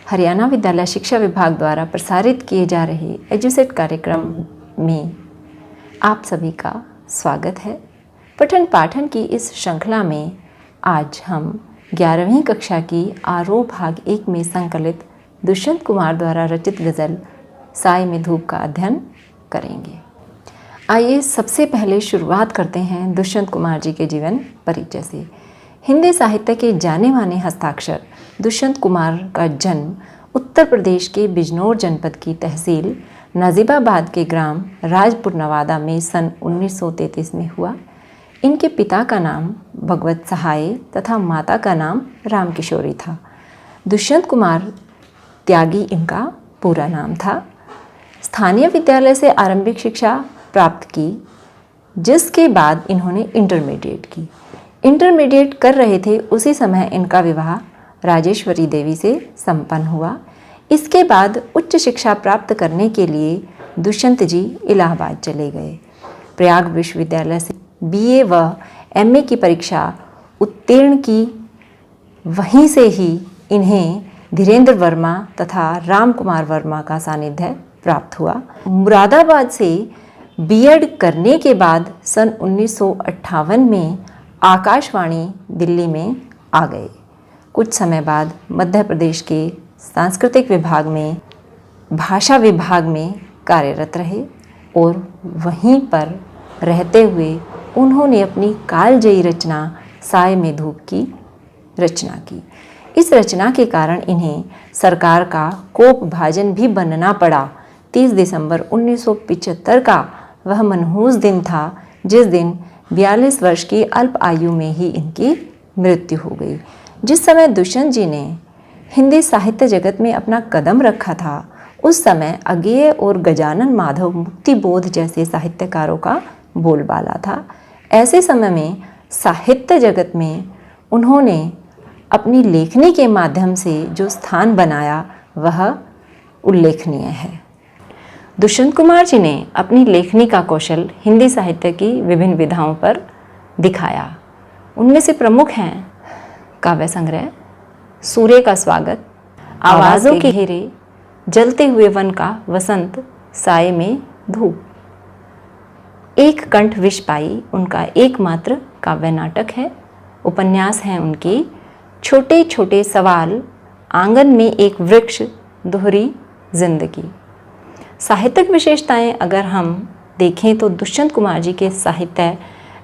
हरियाणा विद्यालय शिक्षा विभाग द्वारा प्रसारित किए जा रहे एजुसेट कार्यक्रम में आप सभी का स्वागत है। पठन पाठन की इस श्रृंखला में आज हम 11वीं कक्षा की आरोह भाग 1 में संकलित दुष्यंत कुमार द्वारा रचित गज़ल साय में धूप का अध्ययन करेंगे। आइए सबसे पहले शुरुआत करते हैं दुष्यंत कुमार जी के जीवन परिचय से। हिंदी साहित्य के जाने माने हस्ताक्षर दुष्यंत कुमार का जन्म उत्तर प्रदेश के बिजनौर जनपद की तहसील नाजिबाबाद के ग्राम राजपुर नवादा में सन 1933 में हुआ। इनके पिता का नाम भगवत सहाय तथा माता का नाम राम किशोरी था। दुष्यंत कुमार त्यागी इनका पूरा नाम था। स्थानीय विद्यालय से आरंभिक शिक्षा प्राप्त की, जिसके बाद इन्होंने इंटरमीडिएट की। इंटरमीडिएट कर रहे थे उसी समय इनका विवाह राजेश्वरी देवी से संपन्न हुआ। इसके बाद उच्च शिक्षा प्राप्त करने के लिए दुष्यंत जी इलाहाबाद चले गए। प्रयाग विश्वविद्यालय से बीए व एमए की परीक्षा उत्तीर्ण की। वहीं से ही इन्हें धीरेन्द्र वर्मा तथा राम कुमार वर्मा का सानिध्य प्राप्त हुआ। मुरादाबाद से बीएड करने के बाद सन 1958 में आकाशवाणी दिल्ली में आ गए। कुछ समय बाद मध्य प्रदेश के सांस्कृतिक विभाग में भाषा विभाग में कार्यरत रहे और वहीं पर रहते हुए उन्होंने अपनी कालजयी रचना साय में धूप की रचना की। इस रचना के कारण इन्हें सरकार का कोप भाजन भी बनना पड़ा। 30 दिसंबर 1975 का वह मनहूस दिन था जिस दिन 42 वर्ष की अल्प आयु में ही इनकी मृत्यु हो गई। जिस समय दुष्यंत जी ने हिंदी साहित्य जगत में अपना कदम रखा था, उस समय अज्ञेय और गजानन माधव मुक्तिबोध जैसे साहित्यकारों का बोलबाला था। ऐसे समय में साहित्य जगत में उन्होंने अपनी लेखनी के माध्यम से जो स्थान बनाया वह उल्लेखनीय है। दुष्यंत कुमार जी ने अपनी लेखनी का कौशल हिंदी साहित्य की विभिन्न विधाओं पर दिखाया। उनमें से प्रमुख हैं काव्य संग्रह सूर्य का स्वागत, आवाज़ों के घेरे, जलते हुए वन का वसंत, साय में धूप। एक कंठ विष पाई उनका एकमात्र काव्य नाटक है। उपन्यास हैं उनकी छोटे छोटे सवाल, आंगन में एक वृक्ष, दोहरी जिंदगी। साहित्यिक विशेषताएं अगर हम देखें तो दुष्यंत कुमार जी के साहित्य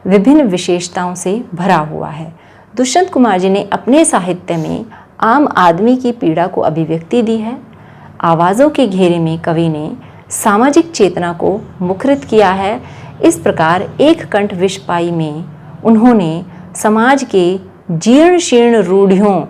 विभिन्न विशेषताओं से भरा हुआ है। दुष्यंत कुमार जी ने अपने साहित्य में आम आदमी की पीड़ा को अभिव्यक्ति दी है। आवाज़ों के घेरे में कवि ने सामाजिक चेतना को मुखरित किया है। इस प्रकार एक कंठ विष पाई में उन्होंने समाज के जीर्ण शीर्ण रूढ़ियों,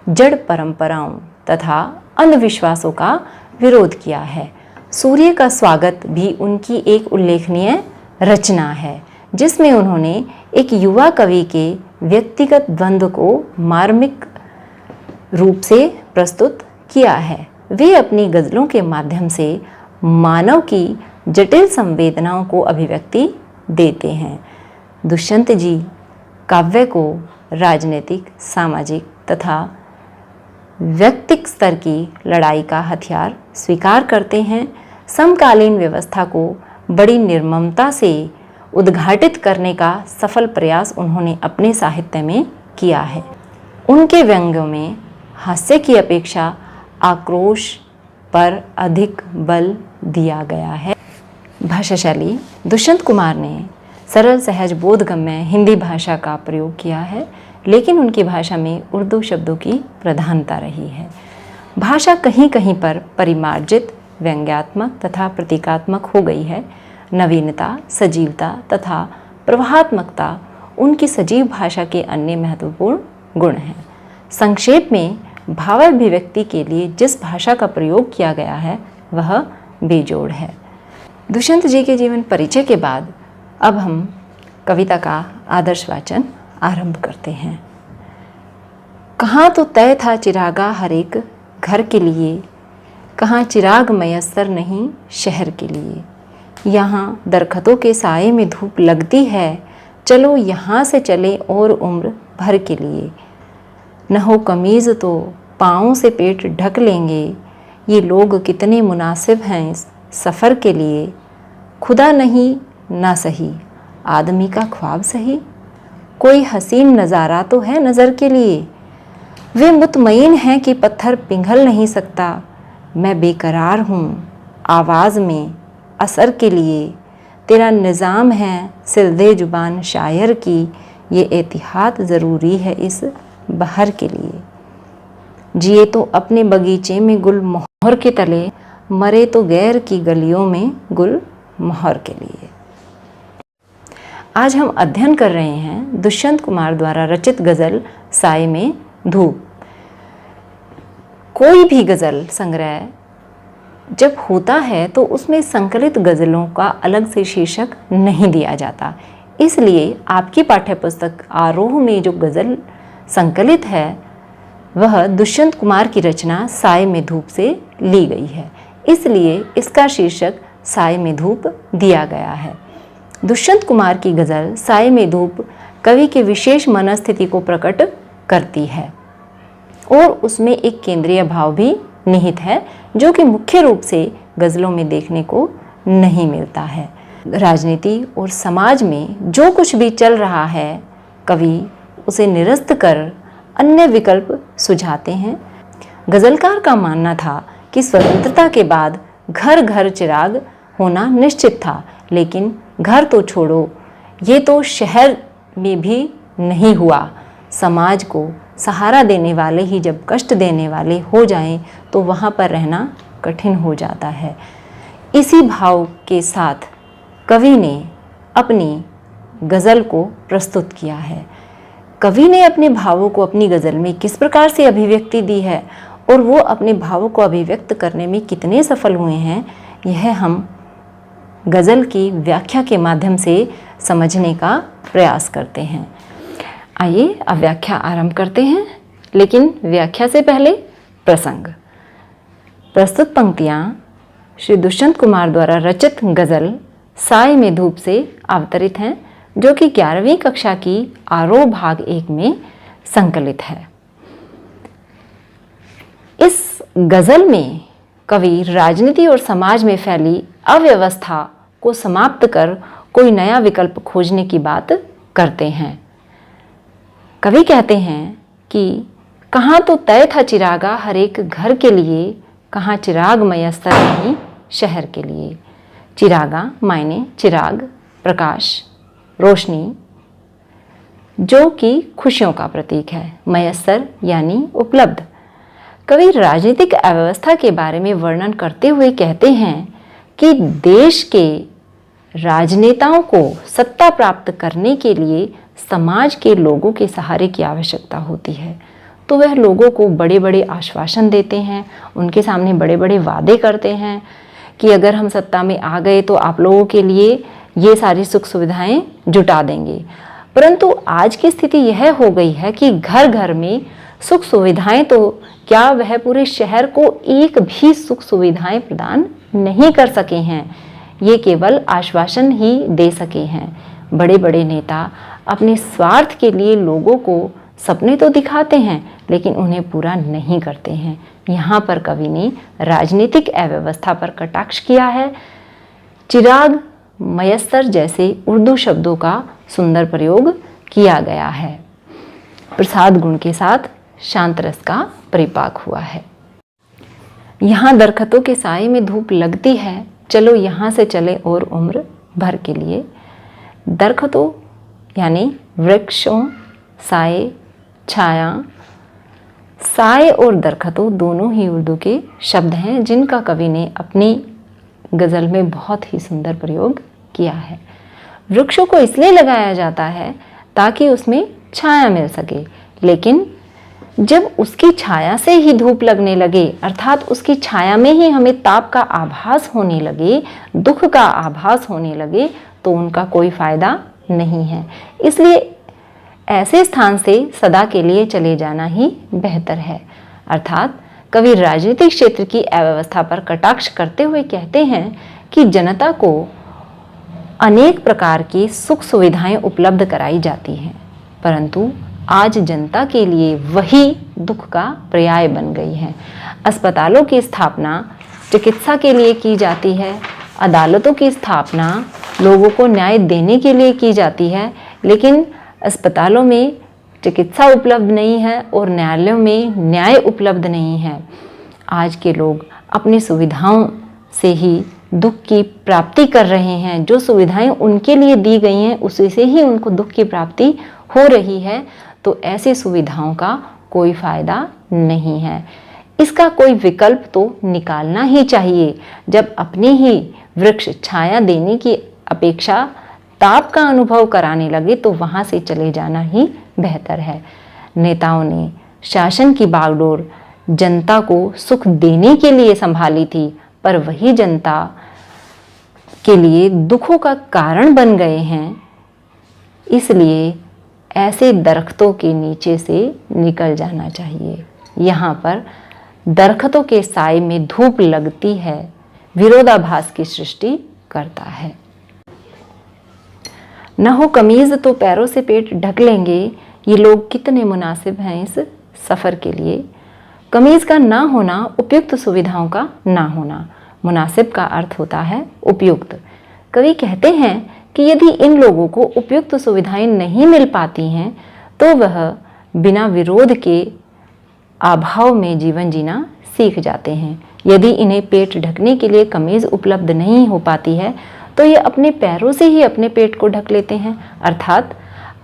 जड़ परंपराओं तथा अंधविश्वासों का विरोध किया है। सूर्य का स्वागत भी उनकी एक उल्लेखनीय रचना है, जिसमें उन्होंने एक युवा कवि के व्यक्तिगत द्वंद्व को मार्मिक रूप से प्रस्तुत किया है। वे अपनी गज़लों के माध्यम से मानव की जटिल संवेदनाओं को अभिव्यक्ति देते हैं। दुष्यंत जी काव्य को राजनीतिक, सामाजिक तथा व्यक्तिक स्तर की लड़ाई का हथियार स्वीकार करते हैं। समकालीन व्यवस्था को बड़ी निर्ममता से उद्घाटित करने का सफल प्रयास उन्होंने अपने साहित्य में किया है। उनके व्यंग्यों में हास्य की अपेक्षा आक्रोश पर अधिक बल दिया गया है। भाषा शैली दुष्यंत कुमार ने सरल सहज बोधगम्य हिंदी भाषा का प्रयोग किया है, लेकिन उनकी भाषा में उर्दू शब्दों की प्रधानता रही है। भाषा कहीं कहीं पर परिमार्जित, व्यंग्यात्मक तथा प्रतीकात्मक हो गई है। नवीनता, सजीवता तथा प्रवाहात्मकता उनकी सजीव भाषा के अन्य महत्वपूर्ण गुण हैं। संक्षेप में भावाभिव्यक्ति के लिए जिस भाषा का प्रयोग किया गया है वह बेजोड़ है। दुष्यंत जी के जीवन परिचय के बाद अब हम कविता का आदर्श वाचन आरंभ करते हैं। कहाँ तो तय था चिरागा हर एक घर के लिए, कहाँ चिराग मयस्सर नहीं शहर के लिए। यहाँ दरख्तों के साए में धूप लगती है, चलो यहाँ से चले और उम्र भर के लिए। न हो कमीज़ तो पाँवों से पेट ढक लेंगे। ये लोग कितने मुनासिब हैं इस सफ़र के लिए। खुदा नहीं ना सही, आदमी का ख्वाब सही। कोई हसीन नज़ारा तो है नज़र के लिए। वे मुतमईन हैं कि पत्थर पिघल नहीं सकता। मैं बेकरार हूँ आवाज़ में असर के लिए। तेरा निज़ाम है सिलदे जुबान शायर की। ये एतिहाद ज़रूरी है इस बहर के लिए। जिए तो अपने बगीचे में गुल मोहर के तले, मरे तो गैर की गलियों में गुल मोहर के लिए। आज हम अध्ययन कर रहे हैं दुष्यंत कुमार द्वारा रचित गज़ल साए में धूप। कोई भी गज़ल संग्रह जब होता है तो उसमें संकलित गज़लों का अलग से शीर्षक नहीं दिया जाता। इसलिए आपकी पाठ्यपुस्तक आरोह में जो गज़ल संकलित है वह दुष्यंत कुमार की रचना साए में धूप से ली गई है। इसलिए इसका शीर्षक साए में धूप दिया गया है। दुष्यंत कुमार की गज़ल साए में धूप कवि के विशेष मनस्थिति को प्रकट करती है और उसमें एक केंद्रीय भाव भी निहित है जो कि मुख्य रूप से गज़लों में देखने को नहीं मिलता है। राजनीति और समाज में जो कुछ भी चल रहा है कवि उसे निरस्त कर अन्य विकल्प सुझाते हैं। गज़लकार का मानना था कि स्वतंत्रता के बाद घर घर चिराग होना निश्चित था, लेकिन घर तो छोड़ो, ये तो शहर में भी नहीं हुआ। समाज को सहारा देने वाले ही जब कष्ट देने वाले हो जाएं तो वहाँ पर रहना कठिन हो जाता है। इसी भाव के साथ कवि ने अपनी गज़ल को प्रस्तुत किया है। कवि ने अपने भावों को अपनी गज़ल में किस प्रकार से अभिव्यक्ति दी है और वो अपने भावों को अभिव्यक्त करने में कितने सफल हुए हैं, यह हम गज़ल की व्याख्या के माध्यम से समझने का प्रयास करते हैं। आइए अब व्याख्या आरंभ करते हैं, लेकिन व्याख्या से पहले प्रसंग। प्रस्तुत पंक्तियाँ श्री दुष्यंत कुमार द्वारा रचित गज़ल साए में धूप से अवतरित हैं, जो कि 11वीं कक्षा की आरोह भाग 1 में संकलित है। इस गज़ल में कवि राजनीति और समाज में फैली अव्यवस्था को समाप्त कर कोई नया विकल्प खोजने की बात करते हैं। कवि कहते हैं कि कहाँ तो तय था चिरागा हर एक घर के लिए, कहाँ चिराग मयस्तर नहीं शहर के लिए। चिरागा मायने चिराग, प्रकाश, रोशनी, जो कि खुशियों का प्रतीक है। मयस्तर यानी उपलब्ध। कवि राजनीतिक अव्यवस्था के बारे में वर्णन करते हुए कहते हैं कि देश के राजनेताओं को सत्ता प्राप्त करने के लिए समाज के लोगों के सहारे की आवश्यकता होती है। तो वह लोगों को बड़े बड़े आश्वासन देते हैं, उनके सामने बड़े बड़े वादे करते हैं कि अगर हम सत्ता में आ गए तो आप लोगों के लिए ये सारी सुख सुविधाएं जुटा देंगे। परंतु आज की स्थिति यह हो गई है कि घर घर में सुख सुविधाएं तो क्या वह पूरे शहर को एक भी सुख सुविधाएं प्रदान नहीं कर सके हैं, ये केवल आश्वासन ही दे सके हैं। बड़े बड़े नेता अपने स्वार्थ के लिए लोगों को सपने तो दिखाते हैं लेकिन उन्हें पूरा नहीं करते हैं। यहाँ पर कवि ने राजनीतिक अव्यवस्था पर कटाक्ष किया है। चिराग, मयस्तर जैसे उर्दू शब्दों का सुंदर प्रयोग किया गया है। प्रसाद गुण के साथ शांत रस का परिपाक हुआ है। यहाँ दरख्तों के साए में धूप लगती है, चलो यहाँ से चले और उम्र भर के लिए। दरख्तों यानी वृक्षों, साए, छाया। साए और दरख्तों दोनों ही उर्दू के शब्द हैं जिनका कवि ने अपनी गज़ल में बहुत ही सुंदर प्रयोग किया है। वृक्षों को इसलिए लगाया जाता है ताकि उसमें छाया मिल सके, लेकिन जब उसकी छाया से ही धूप लगने लगे, अर्थात उसकी छाया में ही हमें ताप का आभास होने लगे, दुख का आभास होने लगे, तो उनका कोई फायदा नहीं है। इसलिए ऐसे स्थान से सदा के लिए चले जाना ही बेहतर है। अर्थात कवि राजनीतिक क्षेत्र की अव्यवस्था पर कटाक्ष करते हुए कहते हैं कि जनता को अनेक प्रकार की सुख सुविधाएं उपलब्ध कराई जाती हैं, परंतु आज जनता के लिए वही दुख का पर्याय बन गई हैं। अस्पतालों की स्थापना चिकित्सा के लिए की जाती है, अदालतों की स्थापना लोगों को न्याय देने के लिए की जाती है, लेकिन अस्पतालों में चिकित्सा उपलब्ध नहीं है और न्यायालयों में न्याय उपलब्ध नहीं है। आज के लोग अपनी सुविधाओं से ही दुख की प्राप्ति कर रहे हैं। जो सुविधाएं उनके लिए दी गई हैं उसी से ही उनको दुख की प्राप्ति हो रही है। तो ऐसी सुविधाओं का कोई फायदा नहीं है। इसका कोई विकल्प तो निकालना ही चाहिए। जब अपनी ही वृक्ष छाया देने की अपेक्षा ताप का अनुभव कराने लगे तो वहां से चले जाना ही बेहतर है। नेताओं ने शासन की बागडोर जनता को सुख देने के लिए संभाली थी, पर वही जनता के लिए दुखों का कारण बन गए हैं। इसलिए ऐसे दरख्तों के नीचे से निकल जाना चाहिए। यहाँ पर दरख्तों के साए में धूप लगती है, विरोधाभास की सृष्टि करता है। न हो कमीज तो पैरों से पेट ढक लेंगे, ये लोग कितने मुनासिब हैं इस सफ़र के लिए। कमीज का ना होना, उपयुक्त सुविधाओं का ना होना। मुनासिब का अर्थ होता है उपयुक्त। कवि कहते हैं कि यदि इन लोगों को उपयुक्त सुविधाएं नहीं मिल पाती हैं तो वह बिना विरोध के अभाव में जीवन जीना सीख जाते हैं। यदि इन्हें पेट ढकने के लिए कमीज उपलब्ध नहीं हो पाती है तो ये अपने पैरों से ही अपने पेट को ढक लेते हैं, अर्थात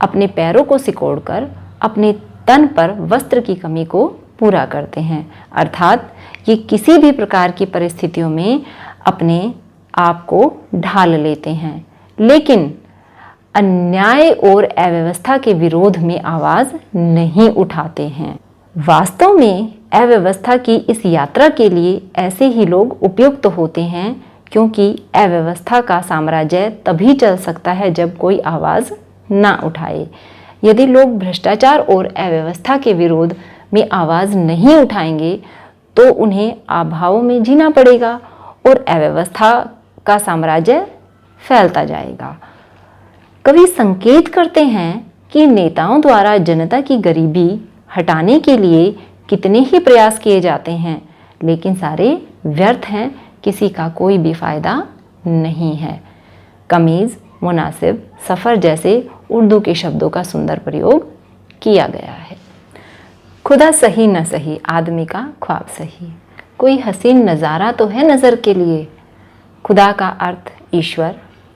अपने पैरों को सिकोड़कर अपने तन पर वस्त्र की कमी को पूरा करते हैं। अर्थात ये किसी भी प्रकार की परिस्थितियों में अपने आप को ढाल लेते हैं, लेकिन अन्याय और अव्यवस्था के विरोध में आवाज़ नहीं उठाते हैं। वास्तव में अव्यवस्था की इस यात्रा के लिए ऐसे ही लोग उपयुक्त होते हैं, क्योंकि अव्यवस्था का साम्राज्य तभी चल सकता है जब कोई आवाज़ ना उठाए। यदि लोग भ्रष्टाचार और अव्यवस्था के विरोध में आवाज़ नहीं उठाएंगे तो उन्हें अभावों में जीना पड़ेगा और अव्यवस्था का साम्राज्य फैलता जाएगा। कवि संकेत करते हैं कि नेताओं द्वारा जनता की गरीबी हटाने के लिए कितने ही प्रयास किए जाते हैं, लेकिन सारे व्यर्थ हैं, किसी का कोई भी फायदा नहीं है। कमीज, मुनासिब, सफ़र जैसे उर्दू के शब्दों का सुंदर प्रयोग किया गया है। खुदा सही न सही, आदमी का ख्वाब सही। कोई हसीन नज़ारा तो है नज़र के लिए। खुदा का अर्थ ईश्वर,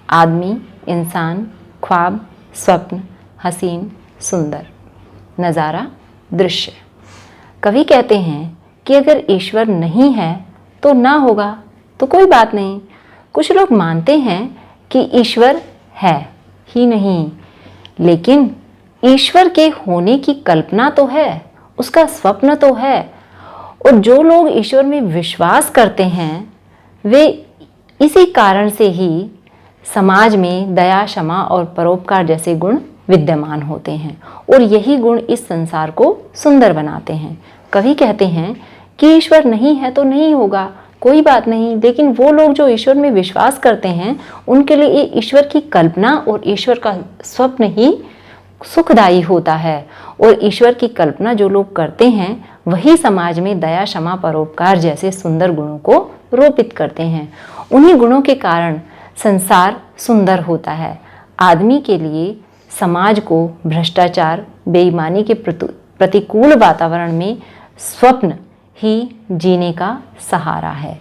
आदमी, इंसान, ख्वाब, स्वप्न, हसीन, सुंदर, नज़ारा, दृश्य। कवि कहते हैं कि अगर ईश्वर नहीं है तो ना होगा तो कोई बात नहीं। कुछ लोग मानते हैं कि ईश्वर है ही नहीं, लेकिन ईश्वर के होने की कल्पना तो है, उसका स्वप्न तो है। और जो लोग ईश्वर में विश्वास करते हैं वे इसी कारण से ही समाज में दया, क्षमा और परोपकार जैसे गुण विद्यमान होते हैं और यही गुण इस संसार को सुंदर बनाते हैं। कवि कहते हैं कि ईश्वर नहीं है तो नहीं होगा, कोई बात नहीं, लेकिन वो लोग जो ईश्वर में विश्वास करते हैं उनके लिए ये ईश्वर की कल्पना और ईश्वर का स्वप्न ही सुखदायी होता है। और ईश्वर की कल्पना जो लोग करते हैं वही समाज में दया, क्षमा, परोपकार जैसे सुंदर गुणों को रोपित करते हैं। उन्हीं गुणों के कारण संसार सुंदर होता है। आदमी के लिए समाज को भ्रष्टाचार, बेईमानी के प्रतिकूल वातावरण में स्वप्न ही जीने का सहारा है।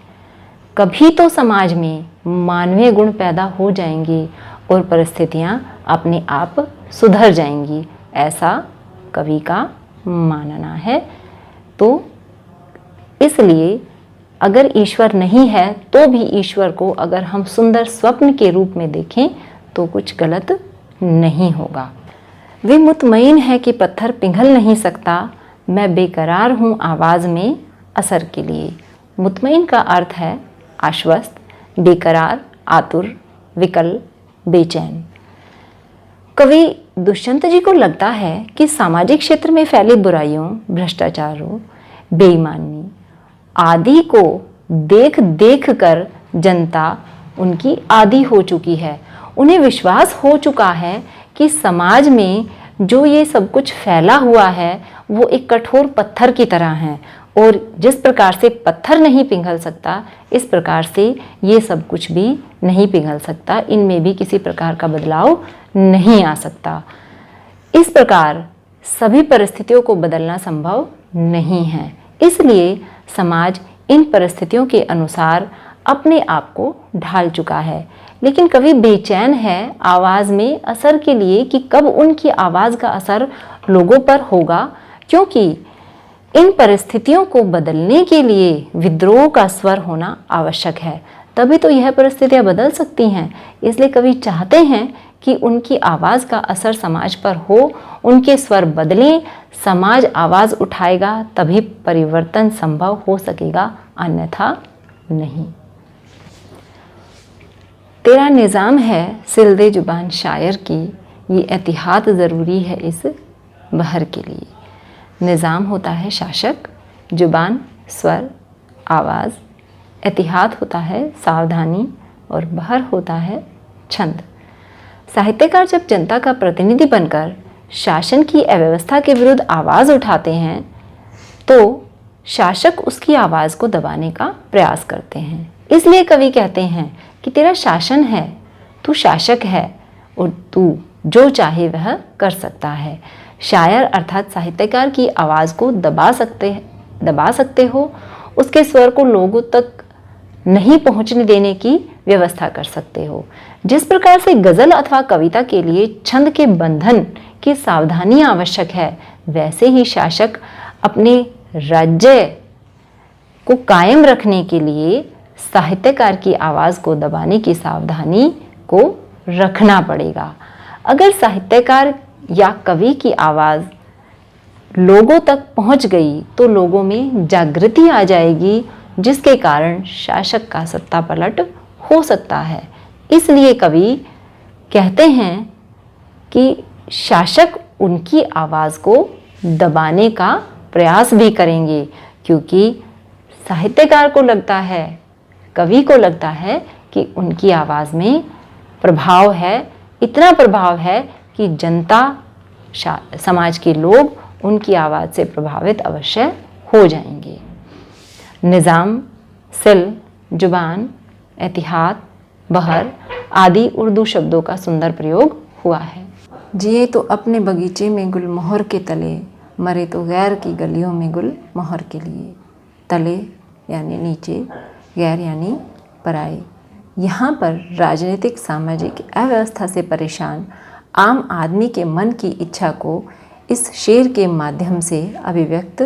कभी तो समाज में मानवीय गुण पैदा हो जाएंगे और परिस्थितियां अपने आप सुधर जाएंगी, ऐसा कवि का मानना है। तो इसलिए अगर ईश्वर नहीं है तो भी ईश्वर को अगर हम सुंदर स्वप्न के रूप में देखें तो कुछ गलत नहीं होगा। वे मुतमईन है कि पत्थर पिघल नहीं सकता, मैं बेकरार हूँ आवाज़ में असर के लिए। मुतमईन का अर्थ है आश्वस्त, बेकरार, आतुर, विकल, बेचैन। कवि दुष्यंत जी को लगता है कि सामाजिक क्षेत्र में फैली बुराइयों, भ्रष्टाचारों, बेईमानी आदि को देख देख कर जनता उनकी आदी हो चुकी है। उन्हें विश्वास हो चुका है कि समाज में जो ये सब कुछ फैला हुआ है वो एक कठोर पत्थर की तरह है, और जिस प्रकार से पत्थर नहीं पिघल सकता, इस प्रकार से ये सब कुछ भी नहीं पिघल सकता, इनमें भी किसी प्रकार का बदलाव नहीं आ सकता। इस प्रकार सभी परिस्थितियों को बदलना संभव नहीं है, इसलिए समाज इन परिस्थितियों के अनुसार अपने आप को ढाल चुका है। लेकिन कवि बेचैन है आवाज़ में असर के लिए कि कब उनकी आवाज़ का असर लोगों पर होगा, क्योंकि इन परिस्थितियों को बदलने के लिए विद्रोह का स्वर होना आवश्यक है, तभी तो यह परिस्थितियां बदल सकती हैं। इसलिए कवि चाहते हैं कि उनकी आवाज़ का असर समाज पर हो, उनके स्वर बदलें, समाज आवाज़ उठाएगा तभी परिवर्तन संभव हो सकेगा, अन्यथा नहीं। तेरा निज़ाम है सिलदे जुबान शायर की, ये एहतियात ज़रूरी है इस बहर के लिए। निज़ाम होता है शासक, जुबान स्वर आवाज़, एहतियात होता है सावधानी, और बहर होता है छंद। साहित्यकार जब जनता का प्रतिनिधि बनकर शासन की अव्यवस्था के विरुद्ध आवाज़ उठाते हैं तो शासक उसकी आवाज़ को दबाने का प्रयास करते हैं। इसलिए कवि कहते हैं कि तेरा शासन है, तू शासक है और तू जो चाहे वह कर सकता है। शायर अर्थात साहित्यकार की आवाज़ को दबा सकते हो, उसके स्वर को लोगों तक नहीं पहुंचने देने की व्यवस्था कर सकते हो। जिस प्रकार से गज़ल अथवा कविता के लिए छंद के बंधन की सावधानी आवश्यक है, वैसे ही शासक अपने राज्य को कायम रखने के लिए साहित्यकार की आवाज़ को दबाने की सावधानी को रखना पड़ेगा। अगर साहित्यकार या कवि की आवाज़ लोगों तक पहुंच गई तो लोगों में जागृति आ जाएगी, जिसके कारण शासक का सत्ता पलट हो सकता है। इसलिए कवि कहते हैं कि शासक उनकी आवाज़ को दबाने का प्रयास भी करेंगे, क्योंकि साहित्यकार को लगता है, कवि को लगता है कि उनकी आवाज़ में प्रभाव है, इतना प्रभाव है कि जनता, समाज के लोग उनकी आवाज़ से प्रभावित अवश्य हो जाएंगे। निज़ाम, सिल, जुबान, एहतियात, बहर आदि उर्दू शब्दों का सुंदर प्रयोग हुआ है। जिए तो अपने बगीचे में गुल मोहर के तले, मरे तो गैर की गलियों में गुल मोहर के लिए। तले यानी नीचे, गैर यानी पराई। यहाँ पर राजनीतिक सामाजिक अव्यवस्था से परेशान आम आदमी के मन की इच्छा को इस शेर के माध्यम से अभिव्यक्त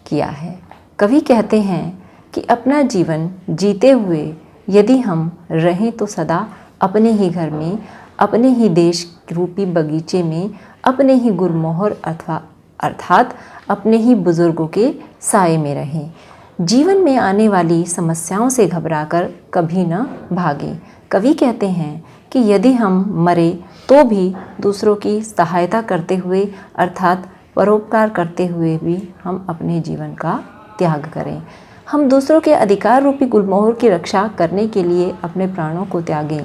किया है। कवि कहते हैं कि अपना जीवन जीते हुए यदि हम रहें तो सदा अपने ही घर में, अपने ही देश रूपी बगीचे में, अपने ही गुलमोहर अर्थात अपने ही बुजुर्गों के साए में रहें। जीवन में आने वाली समस्याओं से घबराकर कभी न भागें। कवि कहते हैं कि यदि हम मरे तो भी दूसरों की सहायता करते हुए अर्थात परोपकार करते हुए भी हम अपने जीवन का त्याग करें। हम दूसरों के अधिकार रूपी गुलमोहर की रक्षा करने के लिए अपने प्राणों को त्यागें।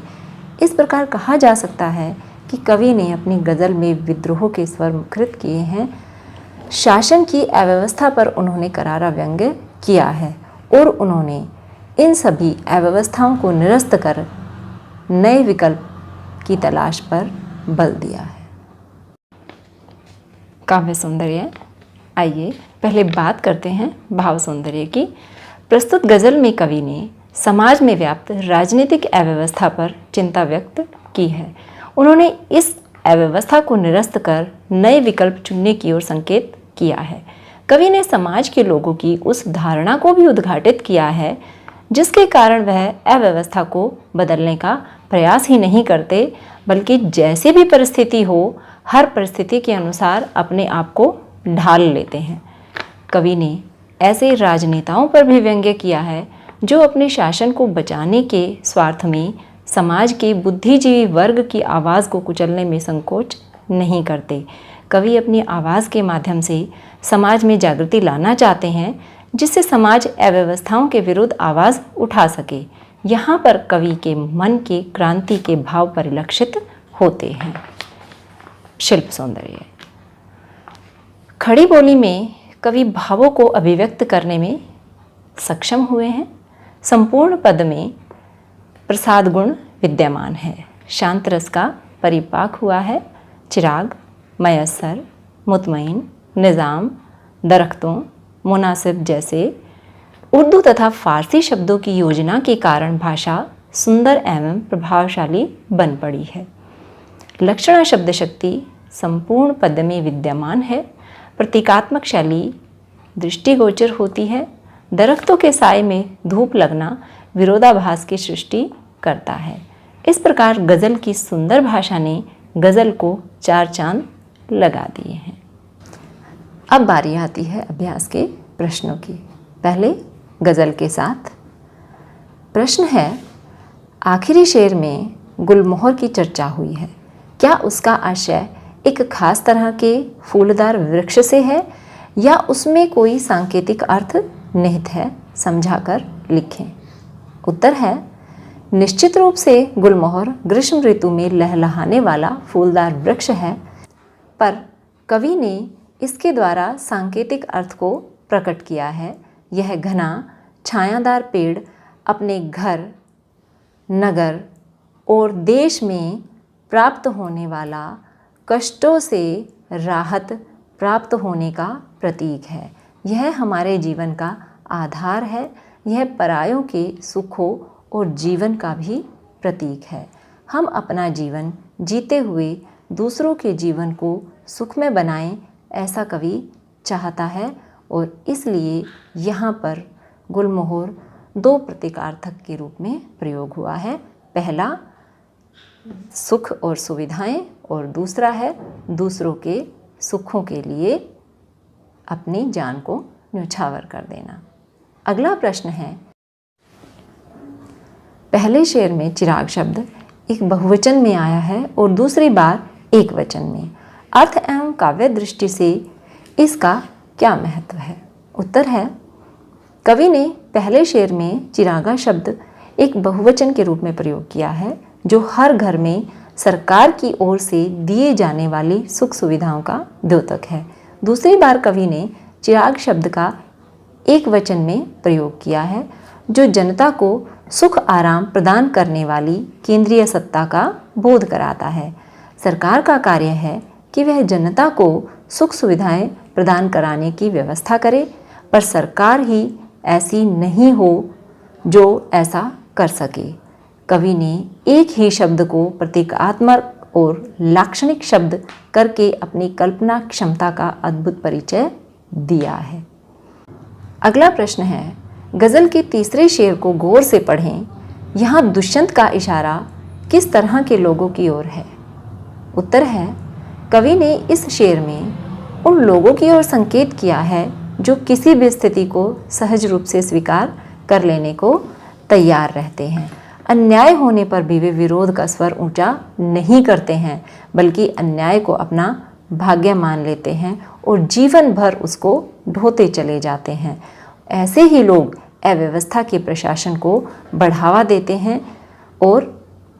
इस प्रकार कहा जा सकता है कि कवि ने अपनी गज़ल में विद्रोह के स्वर मुखरित किए हैं। शासन की अव्यवस्था पर उन्होंने करारा व्यंग्य किया है और उन्होंने इन सभी अव्यवस्थाओं को निरस्त कर नए विकल्प की तलाश पर बल दिया है। काव्य सौंदर्य। आइए पहले बात करते हैं भाव सौंदर्य की। प्रस्तुत गज़ल में कवि ने समाज में व्याप्त राजनीतिक अव्यवस्था पर चिंता व्यक्त की है। उन्होंने इस अव्यवस्था को निरस्त कर नए विकल्प चुनने की ओर संकेत किया है। कवि ने समाज के लोगों की उस धारणा को भी उद्घाटित किया है जिसके कारण वह अव्यवस्था को बदलने का प्रयास ही नहीं करते, बल्कि जैसी भी परिस्थिति हो, हर परिस्थिति के अनुसार अपने आप को ढाल लेते हैं। कवि ने ऐसे राजनेताओं पर भी व्यंग्य किया है जो अपने शासन को बचाने के स्वार्थ में समाज के बुद्धिजीवी वर्ग की आवाज़ को कुचलने में संकोच नहीं करते। कवि अपनी आवाज़ के माध्यम से समाज में जागृति लाना चाहते हैं, जिससे समाज अव्यवस्थाओं के विरुद्ध आवाज़ उठा सके। यहाँ पर कवि के मन के क्रांति के भाव परिलक्षित होते हैं। शिल्प सौंदर्य। खड़ी बोली में कवि भावों को अभिव्यक्त करने में सक्षम हुए हैं। संपूर्ण पद में प्रसाद गुण विद्यमान है। शांत रस का परिपाक हुआ है। चिराग, मयस्सर, मुतमईन, निज़ाम, दरख्तों, मुनासिब जैसे उर्दू तथा फारसी शब्दों की योजना के कारण भाषा सुंदर एवं प्रभावशाली बन पड़ी है। लक्षणा शब्द शक्ति संपूर्ण पद में विद्यमान है। प्रतीकात्मक शैली दृष्टिगोचर होती है। दरख्तों के साए में धूप लगना विरोधाभास की सृष्टि करता है। इस प्रकार गज़ल की सुंदर भाषा ने गज़ल को 4 चांद लगा दिए हैं। अब बारी आती है अभ्यास के प्रश्नों की। पहले गज़ल के साथ प्रश्न है, आखिरी शेर में गुलमोहर की चर्चा हुई है, क्या उसका आशय एक खास तरह के फूलदार वृक्ष से है या उसमें कोई सांकेतिक अर्थ निहित है? समझाकर लिखें। उत्तर है, निश्चित रूप से गुलमोहर ग्रीष्म ऋतु में लहलहाने वाला फूलदार वृक्ष है, पर कवि ने इसके द्वारा सांकेतिक अर्थ को प्रकट किया है। यह घना छायादार पेड़ अपने घर, नगर और देश में प्राप्त होने वाला कष्टों से राहत प्राप्त होने का प्रतीक है। यह हमारे जीवन का आधार है। यह परायों के सुखों और जीवन का भी प्रतीक है। हम अपना जीवन जीते हुए दूसरों के जीवन को सुखमय बनाएं, ऐसा कवि चाहता है और इसलिए यहाँ पर गुलमोहर 2 प्रतीकार्थक के रूप में प्रयोग हुआ है। पहला सुख और सुविधाएं और दूसरा है दूसरों के सुखों के लिए अपनी जान को न्यौछावर कर देना। अगला प्रश्न है, पहले शेर में चिराग शब्द एक बहुवचन में आया है और दूसरी बार एक वचन में। अर्थ एवं काव्य दृष्टि से इसका क्या महत्व है? उत्तर है, कवि ने पहले शेर में चिरागा शब्द एक बहुवचन के रूप में प्रयोग किया है, जो हर घर में सरकार की ओर से दिए जाने वाली सुख सुविधाओं का द्योतक है। दूसरी बार कवि ने चिराग शब्द का एक वचन में प्रयोग किया है, जो जनता को सुख आराम प्रदान करने वाली केंद्रीय सत्ता का बोध कराता है। सरकार का कार्य है कि वह जनता को सुख सुविधाएं प्रदान कराने की व्यवस्था करे, पर सरकार ही ऐसी नहीं हो जो ऐसा कर सके। कवि ने एक ही शब्द को प्रतीकात्मक और लाक्षणिक शब्द करके अपनी कल्पना क्षमता का अद्भुत परिचय दिया है। अगला प्रश्न है, गज़ल के तीसरे शेर को गौर से पढ़ें। यहाँ दुष्यंत का इशारा किस तरह के लोगों की ओर है? उत्तर है, कवि ने इस शेर में उन लोगों की ओर संकेत किया है जो किसी भी स्थिति को सहज रूप से स्वीकार कर लेने को तैयार रहते हैं। अन्याय होने पर भी वे विरोध का स्वर ऊंचा नहीं करते हैं, बल्कि अन्याय को अपना भाग्य मान लेते हैं और जीवन भर उसको ढोते चले जाते हैं। ऐसे ही लोग अव्यवस्था के प्रशासन को बढ़ावा देते हैं और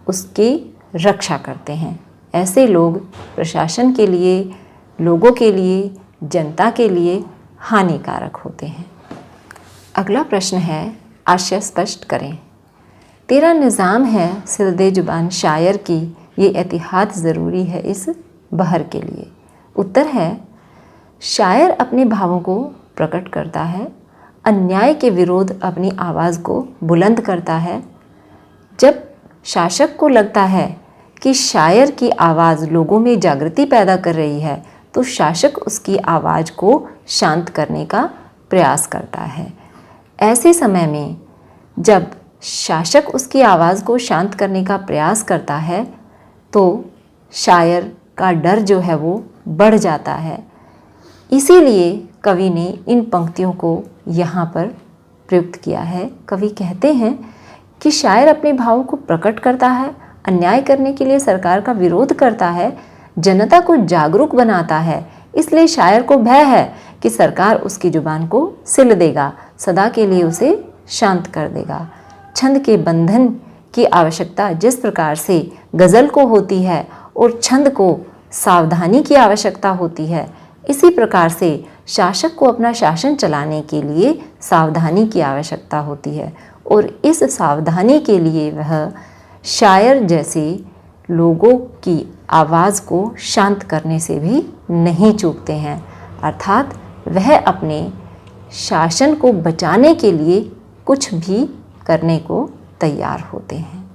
उसकी रक्षा करते हैं। ऐसे लोग प्रशासन के लिए, लोगों के लिए, जनता के लिए हानिकारक होते हैं। अगला प्रश्न है, आशय स्पष्ट करें। तेरा निज़ाम है सिलदे जुबान शायर की, ये एहतियात ज़रूरी है इस बहर के लिए। उत्तर है, शायर अपने भावों को प्रकट करता है, अन्याय के विरोध अपनी आवाज़ को बुलंद करता है। जब शासक को लगता है कि शायर की आवाज़ लोगों में जागृति पैदा कर रही है, तो शासक उसकी आवाज़ को शांत करने का प्रयास करता है। ऐसे समय में जब शासक उसकी आवाज़ को शांत करने का प्रयास करता है, तो शायर का डर जो है वो बढ़ जाता है। इसीलिए कवि ने इन पंक्तियों को यहाँ पर प्रयुक्त किया है। कवि कहते हैं कि शायर अपने भावों को प्रकट करता है, अन्याय करने के लिए सरकार का विरोध करता है, जनता को जागरूक बनाता है। इसलिए शायर को भय है कि सरकार उसकी जुबान को सिल देगा, सदा के लिए उसे शांत कर देगा। छंद के बंधन की आवश्यकता जिस प्रकार से गज़ल को होती है और छंद को सावधानी की आवश्यकता होती है, इसी प्रकार से शासक को अपना शासन चलाने के लिए सावधानी की आवश्यकता होती है और इस सावधानी के लिए वह शायर जैसे लोगों की आवाज़ को शांत करने से भी नहीं चूकते हैं, अर्थात वह अपने शासन को बचाने के लिए कुछ भी करने को तैयार होते हैं।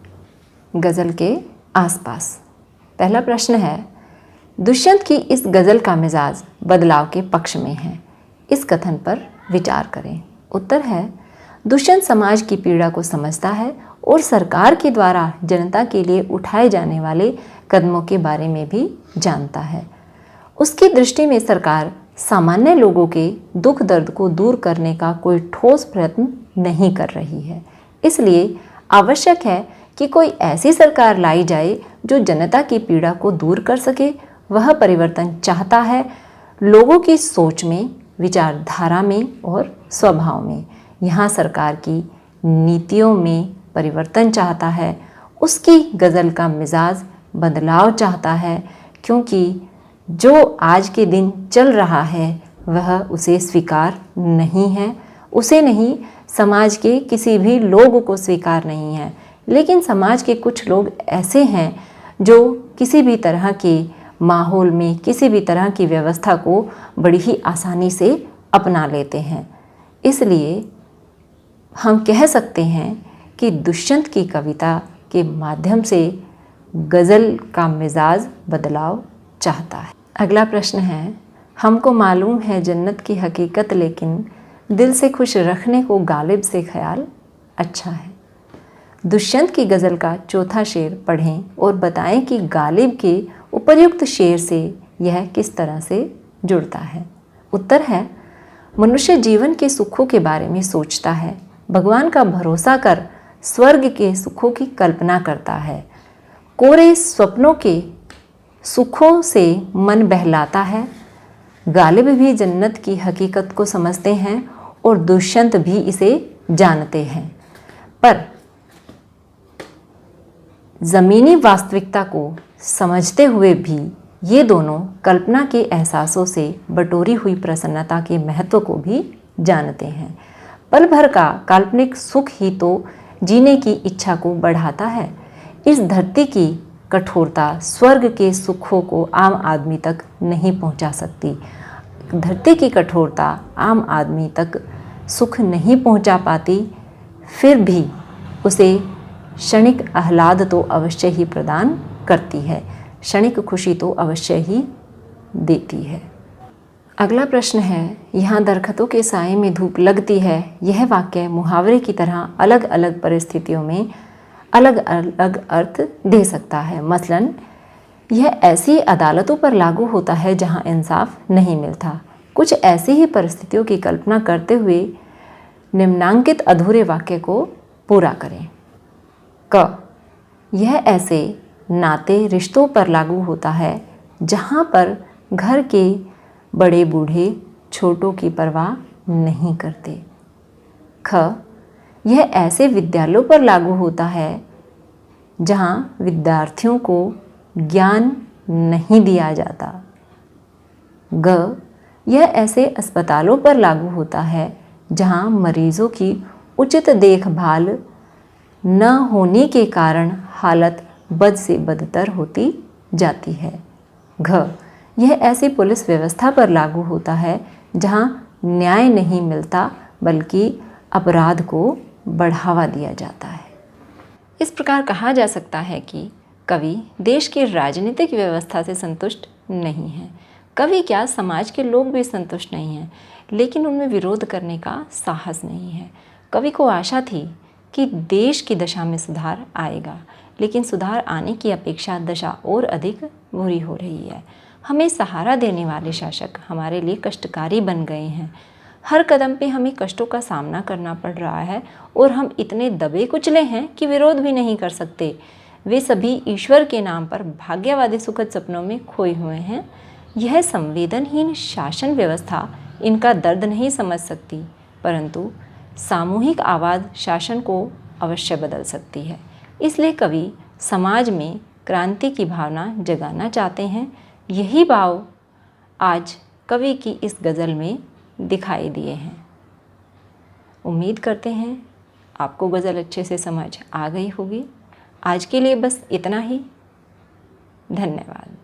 गज़ल के आसपास पहला प्रश्न है, दुष्यंत की इस गज़ल का मिजाज बदलाव के पक्ष में है, इस कथन पर विचार करें। उत्तर है, दुष्यंत समाज की पीड़ा को समझता है और सरकार के द्वारा जनता के लिए उठाए जाने वाले कदमों के बारे में भी जानता है। उसकी दृष्टि में सरकार सामान्य लोगों के दुख दर्द को दूर करने का कोई ठोस प्रयत्न नहीं कर रही है। इसलिए आवश्यक है कि कोई ऐसी सरकार लाई जाए जो जनता की पीड़ा को दूर कर सके। वह परिवर्तन चाहता है लोगों की सोच में, विचारधारा में और स्वभाव में। यहाँ सरकार की नीतियों में परिवर्तन चाहता है। उसकी गज़ल का मिजाज बदलाव चाहता है, क्योंकि जो आज के दिन चल रहा है वह उसे स्वीकार नहीं है। उसे नहीं, समाज के किसी भी लोग को स्वीकार नहीं है। लेकिन समाज के कुछ लोग ऐसे हैं जो किसी भी तरह के माहौल में, किसी भी तरह की व्यवस्था को बड़ी ही आसानी से अपना लेते हैं। इसलिए हम कह सकते हैं कि दुष्यंत की कविता के माध्यम से गज़ल का मिजाज बदलाव चाहता है। अगला प्रश्न है, हमको मालूम है जन्नत की हकीकत, लेकिन दिल से खुश रखने को गालिब से ख्याल अच्छा है। दुष्यंत की गज़ल का चौथा शेर पढ़ें और बताएं कि गालिब के उपयुक्त शेर से यह किस तरह से जुड़ता है। उत्तर है, मनुष्य जीवन के सुखों के बारे में सोचता है, भगवान का भरोसा कर स्वर्ग के सुखों की कल्पना करता है, कोरे स्वप्नों के सुखों से मन बहलाता है। गालिब भी जन्नत की हकीकत को समझते हैं और दुष्यंत भी इसे जानते हैं, पर ज़मीनी वास्तविकता को समझते हुए भी ये दोनों कल्पना के एहसासों से बटोरी हुई प्रसन्नता के महत्व को भी जानते हैं। पल भर का काल्पनिक सुख ही तो जीने की इच्छा को बढ़ाता है। इस धरती की कठोरता स्वर्ग के सुखों को आम आदमी तक नहीं पहुंचा सकती। धरती की कठोरता आम आदमी तक सुख नहीं पहुंचा पाती, फिर भी उसे क्षणिक आह्लाद तो अवश्य ही प्रदान करती है, क्षणिक खुशी तो अवश्य ही देती है। अगला प्रश्न है, यहाँ दरख्तों के साए में धूप लगती है। यह वाक्य मुहावरे की तरह अलग अलग परिस्थितियों में अलग अलग अर्थ दे सकता है। मसलन, यह ऐसी अदालतों पर लागू होता है जहाँ इंसाफ नहीं मिलता। कुछ ऐसी ही परिस्थितियों की कल्पना करते हुए निम्नांकित अधूरे वाक्य को पूरा करें। क, यह ऐसे नाते रिश्तों पर लागू होता है जहाँ पर घर के बड़े बूढ़े छोटों की परवाह नहीं करते। ख, यह ऐसे विद्यालयों पर लागू होता है जहाँ विद्यार्थियों को ज्ञान नहीं दिया जाता। ग, यह ऐसे अस्पतालों पर लागू होता है जहाँ मरीजों की उचित देखभाल न होने के कारण हालत बद से बदतर होती जाती है। घ, यह ऐसी पुलिस व्यवस्था पर लागू होता है जहाँ न्याय नहीं मिलता बल्कि अपराध को बढ़ावा दिया जाता है। इस प्रकार कहा जा सकता है कि कवि देश की राजनीतिक व्यवस्था से संतुष्ट नहीं है। कवि क्या, समाज के लोग भी संतुष्ट नहीं हैं, लेकिन उनमें विरोध करने का साहस नहीं है। कवि को आशा थी कि देश की दशा में सुधार आएगा, लेकिन सुधार आने की अपेक्षा दशा और अधिक बुरी हो रही है। हमें सहारा देने वाले शासक हमारे लिए कष्टकारी बन गए हैं। हर कदम पे हमें कष्टों का सामना करना पड़ रहा है और हम इतने दबे कुचले हैं कि विरोध भी नहीं कर सकते। वे सभी ईश्वर के नाम पर भाग्यवादी सुखद सपनों में खोए हुए हैं। यह संवेदनहीन शासन व्यवस्था इनका दर्द नहीं समझ सकती, परंतु सामूहिक आवाज़ शासन को अवश्य बदल सकती है। इसलिए कवि समाज में क्रांति की भावना जगाना चाहते हैं। यही भाव आज कवि की इस गज़ल में दिखाई दिए हैं। उम्मीद करते हैं आपको गज़ल अच्छे से समझ आ गई होगी। आज के लिए बस इतना ही। धन्यवाद।